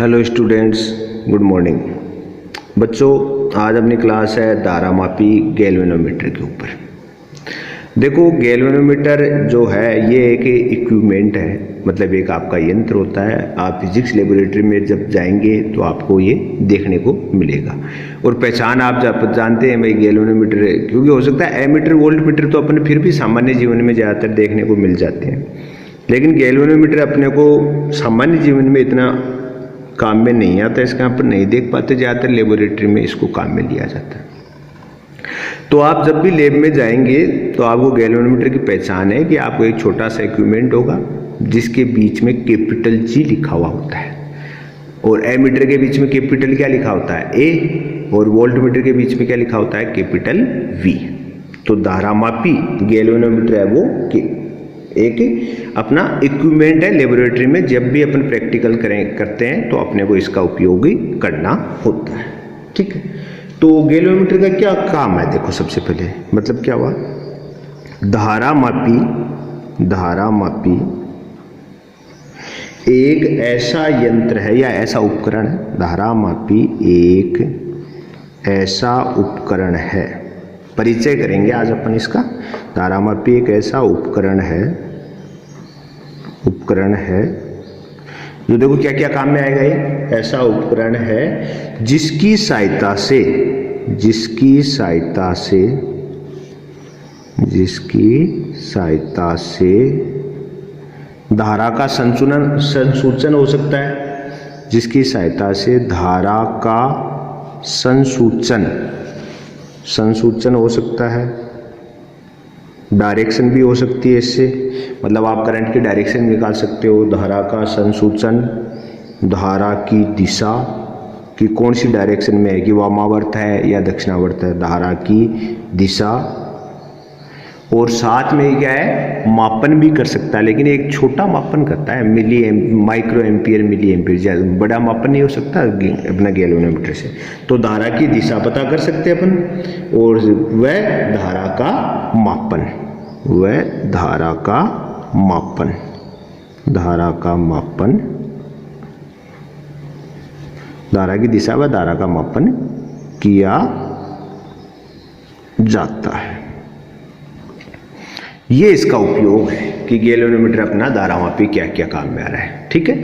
Hello students, good morning. बच्चों, आज अपनी क्लास है धारामापी गैल्वेनोमीटर के ऊपर। देखो, गैल्वेनोमीटर जो है ये एक इक्विपमेंट है, मतलब एक आपका यंत्र होता है। आप फिजिक्स लेबोरेटरी में जब जाएंगे तो आपको ये देखने को मिलेगा। और पहचान आप जब जानते हैं भाई गैल्वेनोमीटर, क्योंकि हो सकता है एमीटर वोल्ट मीटर तो अपन फिर भी सामान्य जीवन में ज़्यादातर देखने को मिल जाते हैं, लेकिन गैल्वेनोमीटर अपने को सामान्य जीवन में इतना काम में नहीं आता, इसका अपन नहीं देख पाते, ज़्यादातर लेबोरेटरी में इसको काम में लिया जाता है। तो आप जब भी लैब में जाएंगे तो आपको गैल्वेनोमीटर की पहचान है कि आपको एक छोटा सा इक्विपमेंट होगा जिसके बीच में कैपिटल G लिखा हुआ होता है, और एमीटर के बीच में कैपिटल क्या लिखा होता है A, और वोल्टमीटर के बीच में क्या लिखा होता है कैपिटल V। तो धारामापी गैल्वेनोमीटर है वो एक अपना इक्विपमेंट है लेबोरेटरी में। जब भी अपन प्रैक्टिकल करते हैं तो अपने को इसका उपयोग ही करना होता है। ठीक है, तो गैल्वेनोमीटर का क्या काम है? देखो, सबसे पहले मतलब क्या हुआ, धारामापी एक ऐसा यंत्र है या ऐसा उपकरण है। धारामापी एक ऐसा उपकरण है, परिचय करेंगे आज अपन इसका। धारामापी एक ऐसा उपकरण है जो देखो क्या क्या काम में आएगा। ये ऐसा उपकरण है जिसकी सहायता से धारा का संसूचन हो सकता है। जिसकी सहायता से धारा का संसूचन हो सकता है। डायरेक्शन भी हो सकती है इससे, मतलब आप करंट की डायरेक्शन निकाल सकते हो। धारा का संसूचन, धारा की दिशा कि कौन सी डायरेक्शन में है, कि वामावर्त है या दक्षिणावर्त है, धारा की दिशा। और साथ में क्या है, मापन भी कर सकता है, लेकिन एक छोटा मापन करता है, माइक्रो एम्पियर मिली एम्पियर, बड़ा मापन नहीं हो सकता अपना गैल्वेनोमीटर से। तो धारा की दिशा पता कर सकते हैं अपन, और वह धारा का मापन, धारा की दिशा व धारा का मापन किया जाता है। ये इसका उपयोग है कि गैल्वेनोमीटर अपना धारामापी क्या क्या काम में आ रहा है। ठीक है,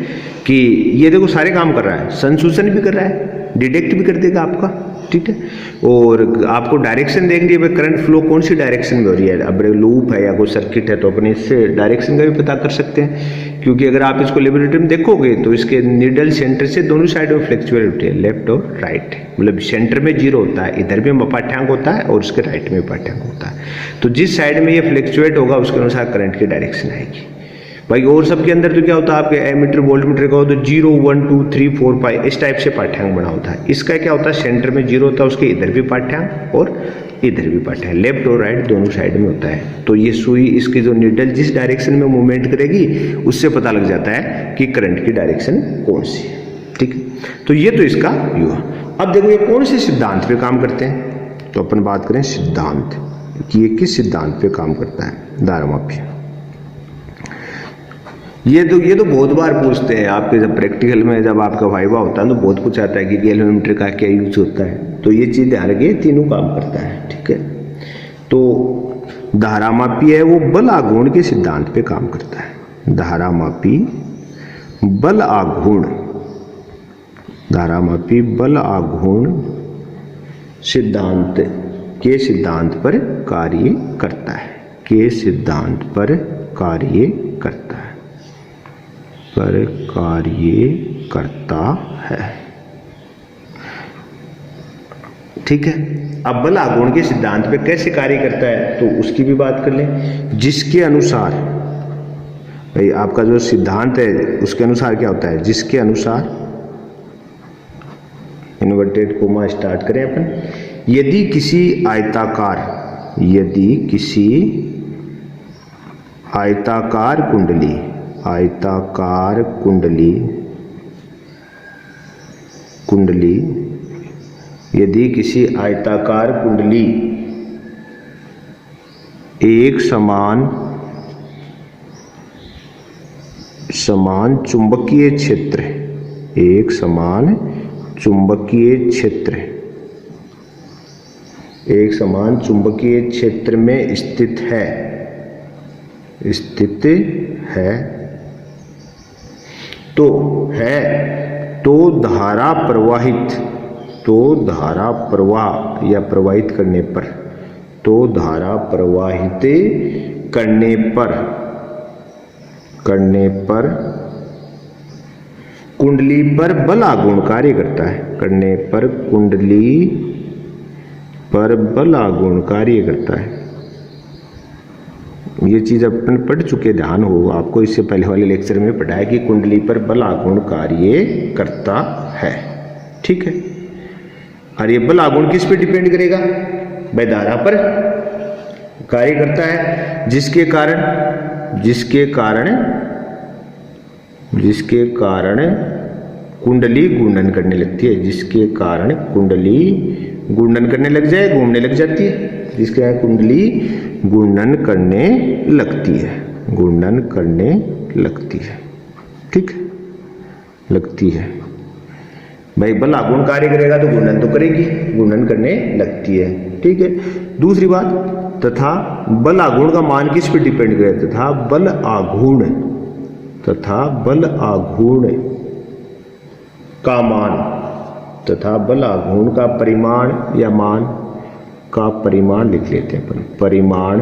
कि ये देखो सारे काम कर रहा है, संसूचन भी कर रहा है, डिटेक्ट भी कर देगा आपका। ठीक है, और आपको डायरेक्शन देखनी है, करंट फ्लो कौन सी डायरेक्शन में हो रही है। अब लूप है या कोई सर्किट है तो अपने इससे डायरेक्शन का भी पता कर सकते हैं, क्योंकि अगर आप इसको लेबोरेटरी में देखोगे तो इसके नीडल सेंटर से दोनों साइड में फ्लेक्चुएट होती है, लेफ्ट और राइट। मतलब सेंटर में 0 होता है, इधर भी पाठ्यांक होता है और उसके राइट में पाठ्यांक होता है। तो जिस साइड में ये फ्लेक्चुएट होगा उसके अनुसार करंट की डायरेक्शन आएगी भाई। और सबके अंदर तो क्या होता है, आपके एमीटर वोल्टमीटर का हो तो 0 1 2 3 4 5 इस टाइप से पाठ्यांक बना होता है। इसका क्या होता है, सेंटर में 0 होता है, उसके इधर भी पाठ्यांक और इधर भी पाठ्यांक, लेफ्ट और राइट दोनों साइड में होता है। तो ये सुई, इसकी जो नीडल जिस डायरेक्शन में मूवमेंट करेगी उससे पता लग जाता है कि करंट की डायरेक्शन कौन सी है। ठीक है, तो ये तो इसका हुआ। अब देखो ये कौन से सिद्धांत पे काम करते हैं, तो अपन बात करें सिद्धांत कि ये किस सिद्धांत पे काम करता है धारामापी। ये तो बहुत बार पूछते हैं आपके, जब प्रैक्टिकल में जब आपका वाइवा होता है तो बहुत कुछ आता है कि गैल्वेनोमीटर का क्या यूज होता है। तो ये चीज ध्यान रखिए, तीनों काम करता है। ठीक है, तो धारामापी है वो बल आघूर्ण के सिद्धांत पे काम करता है। धारामापी बल आघूर्ण सिद्धांत पर कार्य करता है। ठीक है, अब बल आघूर्ण के सिद्धांत पे कैसे कार्य करता है तो उसकी भी बात कर लें। जिसके अनुसार भाई आपका जो सिद्धांत है उसके अनुसार क्या होता है, जिसके अनुसार इन्वर्टेड कोमा स्टार्ट करें अपन। यदि किसी आयताकार कुंडली यदि किसी आयताकार कुंडली एक समान चुंबकीय क्षेत्र एक समान चुंबकीय क्षेत्र, एक समान चुंबकीय क्षेत्र में स्थित है तो धारा प्रवाह या प्रवाहित करने पर कुंडली पर बल आघूर्ण कार्य करता है, कुंडली पर बल आघूर्ण कार्य करता है। ये चीज अपन पढ़ चुके, ध्यान हो आपको, इससे पहले वाले लेक्चर में पढ़ा है कि कुंडली पर बल आघूर्ण कार्य करता है। ठीक है, और ये बल आघूर्ण किस पे डिपेंड करेगा भाई? धारा पर कार्य करता है, जिसके कारण कुंडली घूर्णन करने लगती है, जिसके कारण कुंडली घूर्णन करने लग जाए, घूमने लग जाती है, जिसके कारण कुंडली घूर्णन करने लगती है। ठीक है, लगती है भाई, बल आघूर्ण कार्य करेगा तो घूर्णन तो करेगी, घूर्णन करने लगती है। ठीक है, दूसरी बात, तथा बल आघूर्ण का मान किस पे डिपेंड करेगा? तथा बल आघूर्ण का परिमाण या मान का परिमाण लिख लेते हैं अपन, परिमाण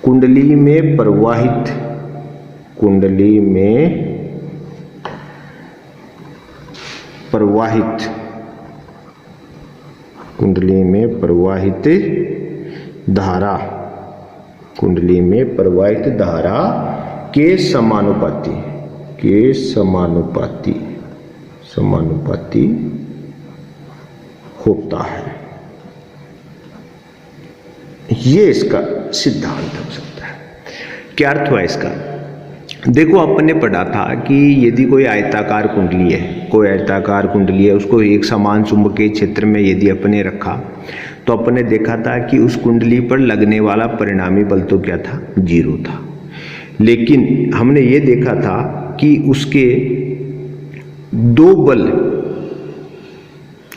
कुंडली में प्रवाहित धारा के समानुपाती होता है। ये इसका सिद्धांत हो सकता है। क्या अर्थ हुआ इसका? देखो, अपन ने पढ़ा था कि यदि कोई आयताकार कुंडली है, उसको एक समान चुंबकीय क्षेत्र में यदि अपने रखा, तो अपन ने देखा था कि उस कुंडली पर लगने वाला परिणामी बल तो क्या था? 0 था। लेकिन हमने ये देखा था कि उसके दो बल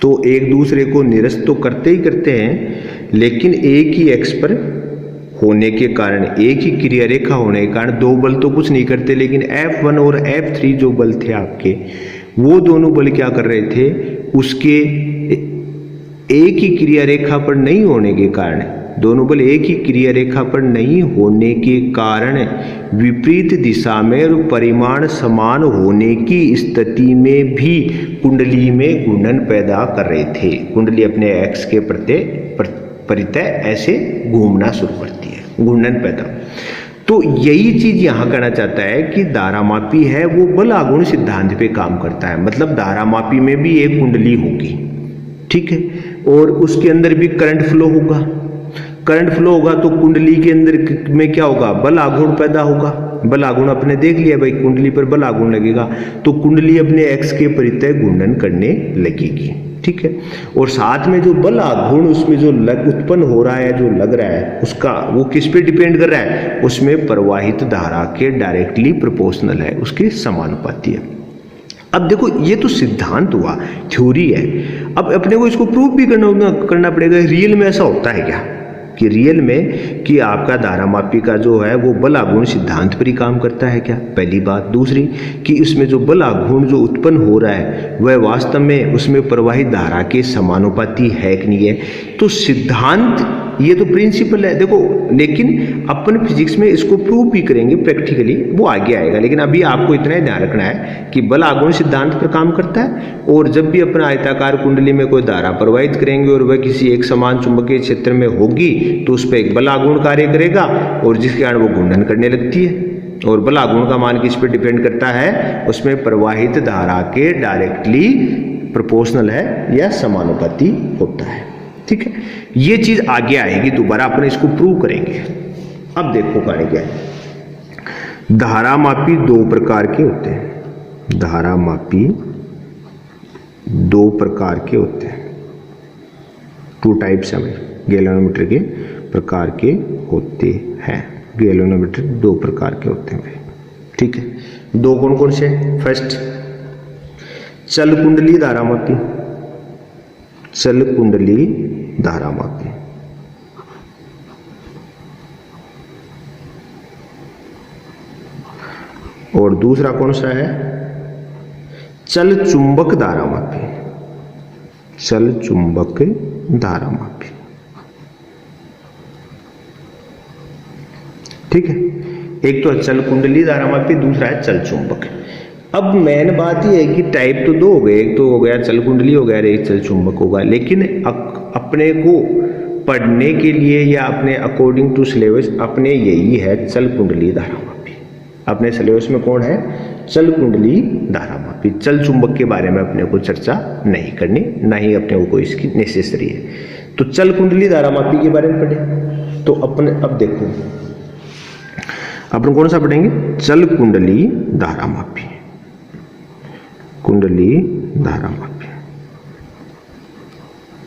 तो एक दूसरे को निरस्त तो करते हैं, लेकिन एक ही एक्स पर होने के कारण, एक ही क्रिया रेखा होने के कारण दो बल तो कुछ नहीं करते, लेकिन F1 और F3 जो बल थे आपके, वो दोनों बल क्या कर रहे थे? उसके एक ही क्रिया रेखा पर नहीं होने के कारण, दोनों बल एक ही क्रिया रेखा पर नहीं होने के कारण विपरीत दिशा में और परिमाण समान होने की स्थिति में भी कुंडली में घूर्णन पैदा कर रहे थे। कुंडली अपने एक्स के परितः ऐसे घूमना शुरू करती है, घूर्णन पैदा। तो यही चीज यहां कहना चाहता है कि धारामापी है वो बल आघूर्ण सिद्धांत पे काम करता है। मतलब धारामापी में भी एक कुंडली होगी, ठीक है, और उसके अंदर भी करंट फ्लो होगा। करंट फ्लो होगा तो कुंडली के अंदर में क्या होगा? बल आघूर्ण पैदा होगा। बल आघूर्ण अपने देख लिया भाई, कुंडली पर बल आघूर्ण लगेगा तो कुंडली अपने एक्स के परितः घूर्णन करने लगेगी, ठीक है। और साथ में जो बल आघूर्ण उसमें जो उत्पन्न हो रहा है, जो लग रहा है, उसका वो किस पे डिपेंड कर रहा है? उसमें प्रवाहित धारा के डायरेक्टली प्रोपोर्शनल है, उसके समानुपाती है। अब देखो, ये तो सिद्धांत हुआ, थ्योरी है। अब अपने को इसको प्रूव भी करना पड़ेगा। रियल में ऐसा होता है क्या कि रियल में कि आपका धारामापी का जो है वो बल आघूर्ण सिद्धांत पर ही काम करता है क्या? पहली बात। दूसरी कि उसमें जो बल आघूर्ण जो उत्पन्न हो रहा है वह वास्तव में उसमें प्रवाहित धारा के समानुपाती है कि नहीं है? तो सिद्धांत ये तो प्रिंसिपल है देखो, लेकिन अपन फिजिक्स में इसको प्रूव भी करेंगे प्रैक्टिकली, वो आगे आएगा। लेकिन अभी आपको इतना ही ध्यान रखना है कि बल आघूर्ण सिद्धांत पर काम करता है, और जब भी अपना आयताकार कुंडली में कोई धारा प्रवाहित करेंगे और वह किसी एक समान चुंबकीय क्षेत्र में होगी तो उस पर एक बल आघूर्ण कार्य करेगा और जिसके कारण वो घूर्णन करने लगती है। और बल आघूर्ण का मान किस पे डिपेंड करता है? उसमें प्रवाहित धारा के डायरेक्टली प्रोपोर्शनल है या समानुपाती होता है, ठीक है। ये चीज आगे आएगी, दोबारा अपन इसको प्रूव करेंगे। अब देखो कहानी क्या है। धारामापी दो प्रकार के होते हैं। धारामापी दो प्रकार के होते हैं, 2 टाइप्स हैं गैल्वेनोमीटर के प्रकार के होते हैं। गैल्वेनोमीटर 2 प्रकार के होते हैं, ठीक है। दो कौन कौन से? फर्स्ट चल कुंडली धारा मापी, चल कुंडली धारा मापी, और दूसरा कौन सा है? चल चुंबक धारा मापी, चल चुंबक धारा मापी। ठीक है, एक तो चल कुंडली धारा मापी, दूसरा है चल चुंबक। अब मेन बात यह है कि टाइप तो दो हो गए, एक तो हो गया चल कुंडली हो गया, एक चल चुंबक होगा, लेकिन अपने को पढ़ने के लिए या अपने अकॉर्डिंग टू सिलेबस अपने यही है चल कुंडली धारा मापी। अपने सिलेबस में कौन है? चल कुंडली धारा मापी। चल चुंबक के बारे में अपने को चर्चा नहीं करनी, ना ही अपने को इसकी नेसेसरी है। तो चल कुंडली धारा मापी के बारे में पढ़े तो अपने अब देखो अपन कौन सा पढ़ेंगे? चल कुंडली धारा मापी, कुंडली धारा मापी।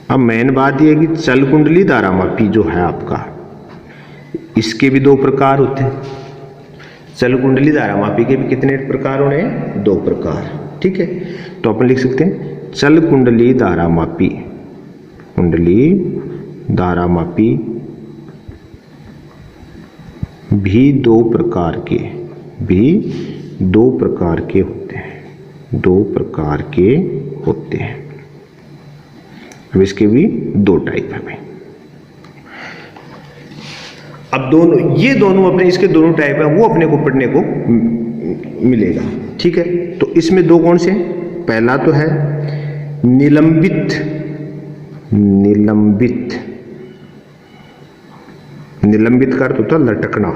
अब मेन बात यह है कि चल कुंडली धारा मापी जो है आपका, इसके भी दो प्रकार होते हैं। चल कुंडली धारा मापी के भी कितने प्रकार होने हैं? दो प्रकार। ठीक है, तो अपन लिख सकते हैं चल कुंडली धारा मापी, कुंडली धारा मापी भी दो प्रकार के, भी दो प्रकार के होते हैं, दो प्रकार के होते हैं। अब इसके भी दो टाइप है भाई। अब दोनों, ये दोनों अपने इसके दोनों टाइप है, वो अपने को पढ़ने को मिलेगा। ठीक है, तो इसमें दो कौन से? पहला तो है निलंबित, निलंबित, निलंबित का अर्थ होता है लटकना,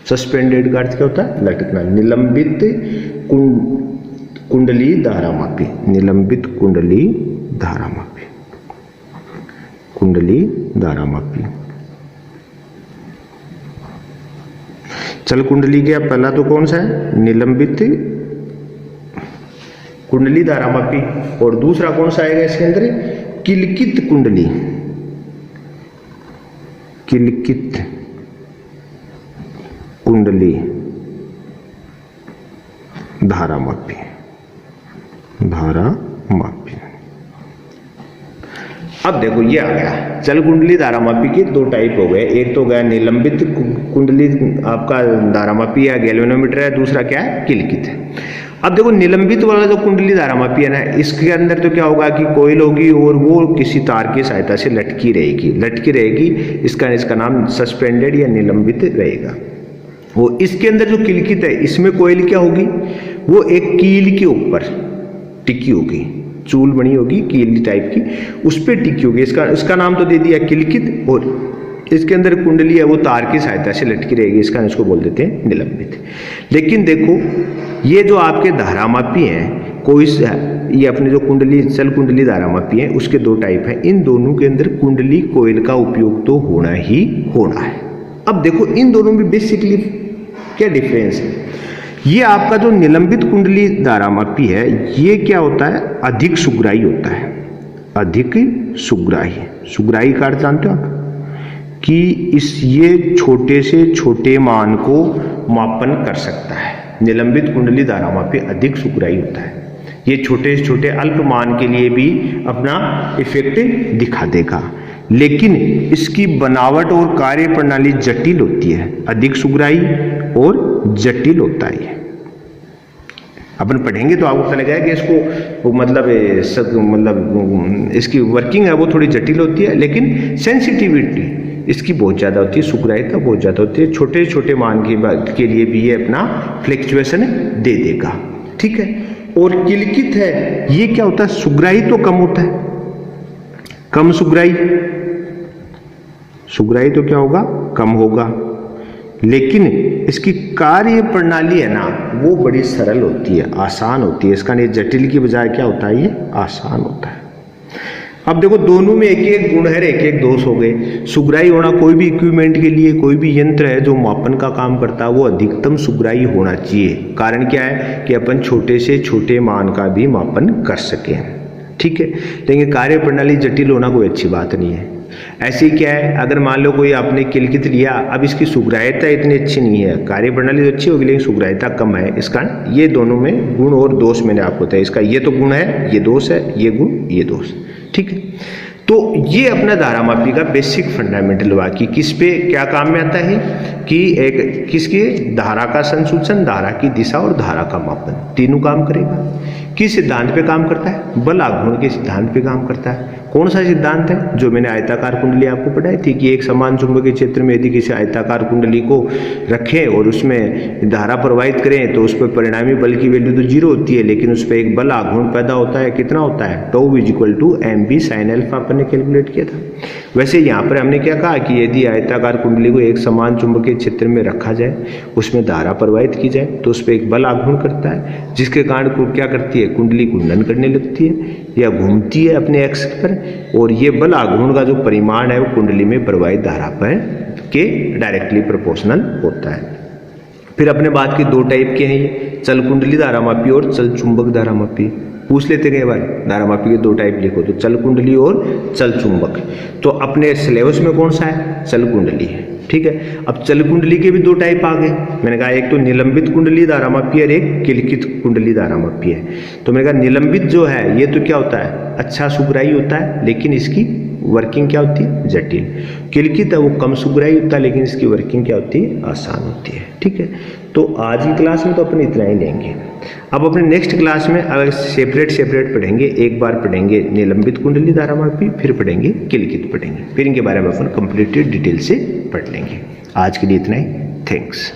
सस्पेंडेड का अर्थ क्या होता है? लटकना। निलंबित कुंडली धारा मापी, निलंबित कुंडली धारा मापी, कुंडली धारा मापी। चल कुंडली के पहला तो कौन सा है? निलंबित कुंडली धारा मापी, और दूसरा कौन सा आएगा इसके अंदर? किलकित कुंडली, किलकित कुंडली धारा मापी, धारा मापी। अब देखो ये आ गया चल कुंडली धारा मापी के दो टाइप हो गए। एक तो गया निलंबित कुंडली आपका धारा मापी या गैल्वेनोमीटर है, दूसरा क्या है? किलकित है। अब देखो निलंबित वाला जो कुंडली धारा मापी है ना, इसके अंदर तो क्या होगा कि कोयल होगी और वो किसी तार की सहायता से लटकी रहेगी, लटकी रहेगी। इसका नाम सस्पेंडेड या निलंबित रहेगा। वो इसके अंदर जो किलकित है, इसमें कोयल क्या होगी? वो एक कील के ऊपर टिकी होगी, चूल बनी होगी कील टाइप की, उस पर टिकी होगी। इसका नाम तो दे दिया किलकित, और इसके अंदर कुंडली है वो तार की सहायता से लटकी रहेगी, इसको बोल देते हैं निलंबित। लेकिन देखो ये जो आपके धारा मापी हैं, कोई ये अपने जो कुंडली चल कुंडली धारा मापी है उसके दो टाइप हैं। इन दोनों के अंदर कुंडली कोयल का उपयोग तो होना ही होना है। अब देखो इन दोनों में बेसिकली क्या डिफरेंस है? ये आपका जो निलंबित कुंडली धारा मापी है ये क्या होता है? अधिक सुग्राही होता है, अधिक सुग्राही। सुग्राही का अर्थ जानते हो आप कि ये छोटे से छोटे मान को मापन कर सकता है। निलंबित कुंडली धारा मापी अधिक सुग्राही होता है, ये छोटे से छोटे अल्प मान के लिए भी अपना इफेक्ट दिखा देगा, लेकिन इसकी बनावट और कार्य प्रणाली जटिल होती है। अधिक सुग्राही और जटिल होता है। अपन पढ़ेंगे तो आपको पता लगेगा कि इसको मतलब इसकी वर्किंग है वो थोड़ी जटिल होती है, लेकिन सेंसिटिविटी इसकी बहुत ज़्यादा होती है, सुग्राह्यता बहुत ज़्यादा होती है। छोटे छोटे मान के लिए भी ये अपना फ्लक्चुएशन दे देगा। ठीक है, और किलकित है ये क्या होता है? सुग्राही तो कम होता है, कम सुग्राही, सुग्राही तो क्या होगा? कम होगा, लेकिन इसकी कार्य प्रणाली है ना वो बड़ी सरल होती है, आसान होती है। इसका नहीं जटिल की बजाय क्या होता है? ये आसान होता है। अब देखो दोनों में एक एक गुण है, एक एक दोष हो गए। सुग्राही होना, कोई भी इक्विपमेंट के लिए कोई भी यंत्र है जो मापन का काम करता है वो अधिकतम सुग्राही होना चाहिए। कारण क्या है कि अपन छोटे से छोटे मान का भी मापन कर सकें। ठीक है, लेकिन कार्य प्रणाली जटिल होना कोई अच्छी बात नहीं है। ऐसे ही क्या है, अगर मान लो कोई आपने किलकित लिया, अब इसकी सुग्राह्यता इतनी अच्छी नहीं है, कार्य प्रणाली तो अच्छी होगी लेकिन सुग्राह्यता कम है, इस कारण ये दोनों में गुण और दोष मैंने आपको बताया, इसका ये तो गुण है, ये दोष है, ये गुण ये दोष, ठीक है। तो ये अपना धारामापी का बेसिक फंडामेंटल हुआ कि किस पे क्या काम में आता है कि एक किसके धारा का संसूचन, धारा की दिशा और धारा का मापन, तीनों काम करेगा। किस सिद्धांत पे काम करता है? बल आघूर्ण के सिद्धांत पे काम करता है। कौन सा सिद्धांत है? जो मैंने आयताकार कुंडली आपको पढ़ाई थी कि एक समान चुंबकीय क्षेत्र में यदि किसी आयताकार कुंडली को रखें और उसमें धारा प्रवाहित करें तो उस पर परिणामी बल की वैल्यू तो 0 होती है, लेकिन उस पर एक बल आघूर्ण पैदा होता है, कितना होता है? τ = mb sin अल्फा अपन ने कैलकुलेट किया था। वैसे यहाँ पर हमने क्या कहा कि यदि आयताकार कुंडली को एक समान चुंबकीय क्षेत्र में रखा जाए, उसमें धारा प्रवाहित की जाए तो उस पर एक बल आघूर्ण करता है, जिसके कारण क्या करती है? कुंडली घूर्णन करने लगती है या घूमती है अपने एक्स पर, और ये बल आघूर्ण का जो परिमाण है वो कुंडली में प्रवाहित धारा पर के डायरेक्टली प्रोपोर्शनल होता है। फिर अपने बात की 2 टाइप के हैं ये, चल कुंडली धारामापी और चल चुंबक धारामापी। पूछ लेते कई बार धारामापी के 2 टाइप लिखो तो चल कुंडली और चल चुंबक। तो अपने सिलेबस में कौन सा है? चल कुंडली है, ठीक है। अब चल कुंडली के भी 2 टाइप आ गए। मैंने कहा एक तो निलंबित कुंडली धारामापी और एक किलकित कुंडली धारामापी है। तो मैंने कहा निलंबित जो है ये तो क्या होता है? अच्छा सुग्राही होता है लेकिन इसकी वर्किंग क्या होती है? जटिल। किलकित है वो कम सुग्राही होता है लेकिन इसकी वर्किंग क्या होती है? आसान होती है, ठीक है। तो आज की क्लास में तो अपन इतना ही लेंगे। अब अपने नेक्स्ट क्लास में अलग सेपरेट पढ़ेंगे। एक बार पढ़ेंगे निलंबित कुंडली धारामापी, फिर पढ़ेंगे किलकित पढ़ेंगे, फिर इनके बारे में अपन कंप्लीट डिटेल से पढ़ लेंगे। आज के लिए इतना ही। थैंक्स।